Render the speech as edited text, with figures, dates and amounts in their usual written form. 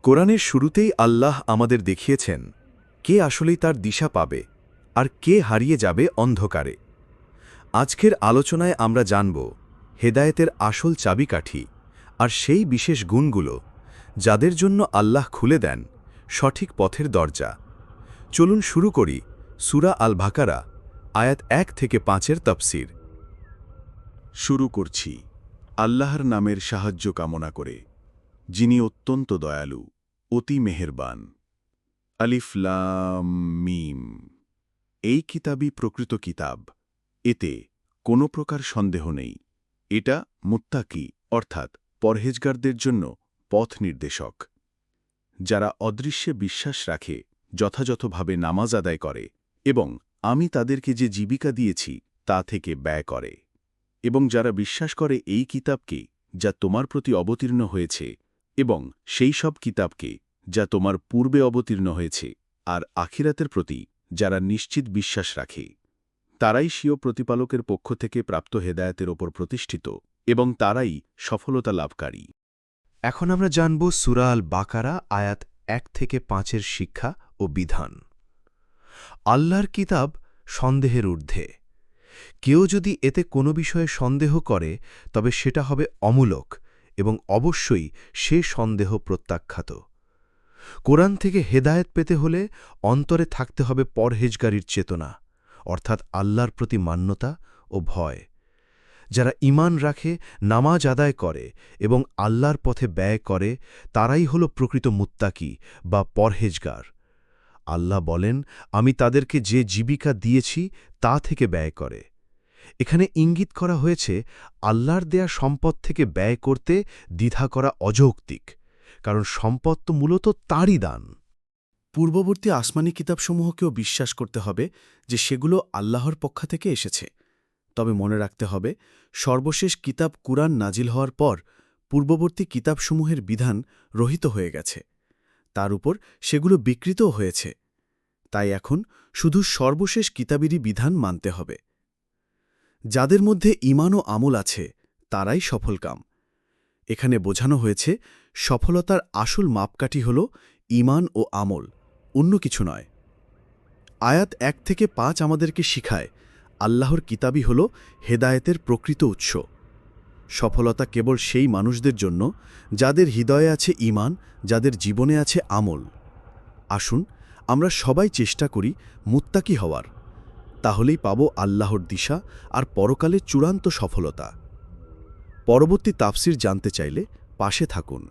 কোরআনের শুরুতেই আল্লাহ আমাদের দেখিয়েছেন কে আসলেই তার দিশা পাবে আর কে হারিয়ে যাবে অন্ধকারে। আজকের আলোচনায় আমরা জানব হেদায়েতের আসল চাবিকাঠি আর সেই বিশেষ গুণগুলো যাদের জন্য আল্লাহ খুলে দেন সঠিক পথের দরজা। চলুন শুরু করি সূরা আল বাকারা আয়াত 1 থেকে 5-এর তাফসীর। শুরু করছি আল্লাহর নামের সাহায্য কামনা করে, যিনি অত্যন্ত দয়ালু, অতি মেহেরবান। আলিফ লাম মিম। এই কিতাবই প্রকৃত কিতাব, এতে কোনো প্রকার সন্দেহ নেই। এটা মুত্তাকি অর্থাৎ পরহেজগারদের জন্য পথ নির্দেশক, যারা অদৃশ্যে বিশ্বাস রাখে, যথাযথভাবে নামাজ আদায় করে এবং আমি তাদেরকে যে জীবিকা দিয়েছি তা থেকে ব্যয় করে, এবং যারা বিশ্বাস করে এই কিতাবকে যা তোমার প্রতি অবতীর্ণ হয়েছে এবং সেই সব কিতাবকে যা তোমার পূর্বে অবতীর্ণ হয়েছে, আর আখিরাতের প্রতি যারা নিশ্চিত বিশ্বাস রাখে, তারাই স্বীয় প্রতিপালকের পক্ষ থেকে প্রাপ্ত হেদায়েতের ওপর প্রতিষ্ঠিত এবং তারাই সফলতা লাভকারী। এখন আমরা জানব সূরা আল বাকারা আয়াত 1 থেকে 5-এর শিক্ষা ও বিধান। আল্লাহর কিতাব সন্দেহের ঊর্ধ্বে। কেউ যদি এতে কোনো বিষয়ে সন্দেহ করে তবে সেটা হবে অমূলক এবং অবশ্যই সে সন্দেহ প্রত্যাখ্যাত। কোরআন থেকে হেদায়েত পেতে হলে অন্তরে থাকতে হবে পরহেজগারির চেতনা, অর্থাৎ আল্লাহর প্রতি মান্যতা ও ভয়। যারা ঈমান রাখে, নামাজ আদায় করে এবং আল্লাহর পথে ব্যয় করে, তারাই হল প্রকৃত মুত্তাকি বা পরহেজগার। আল্লাহ বলেন, আমি তাদেরকে যে জীবিকা দিয়েছি তা থেকে ব্যয় করে। এখানে ইঙ্গিত করা হয়েছে আল্লাহর দেয়া সম্পদ থেকে ব্যয় করতে দ্বিধা করা অযৌক্তিক, কারণ সম্পদ তো মূলত তাঁরই দান। পূর্ববর্তী আসমানি কিতাবসমূহকেও বিশ্বাস করতে হবে যে সেগুলো আল্লাহর পক্ষ থেকে এসেছে। তবে মনে রাখতে হবে, সর্বশেষ কিতাব কুরআন নাজিল হওয়ার পর পূর্ববর্তী কিতাবসমূহের বিধান রহিত হয়ে গেছে, তার উপর সেগুলো বিকৃতও হয়েছে। তাই এখন শুধু সর্বশেষ কিতাবেরই বিধান মানতে হবে। যাদের মধ্যে ঈমান ও আমল আছে তারাই সফলকাম। এখানে বোঝানো হয়েছে সফলতার আসল মাপকাঠি হল ঈমান ও আমল, অন্য কিছু নয়। আয়াত 1 থেকে 5 আমাদেরকে শিখায় আল্লাহর কিতাবই হল হেদায়েতের প্রকৃত উৎস। সফলতা কেবল সেই মানুষদের জন্য যাদের হৃদয়ে আছে ঈমান, যাদের জীবনে আছে আমল। আসুন আমরা সবাই চেষ্টা করি মুত্তাকি হওয়ার, তাহলেই পাব আল্লাহর দিশা আর পরকালে চূড়ান্ত সফলতা। পরবর্তী তাফসীর জানতে চাইলে পাশে থাকুন।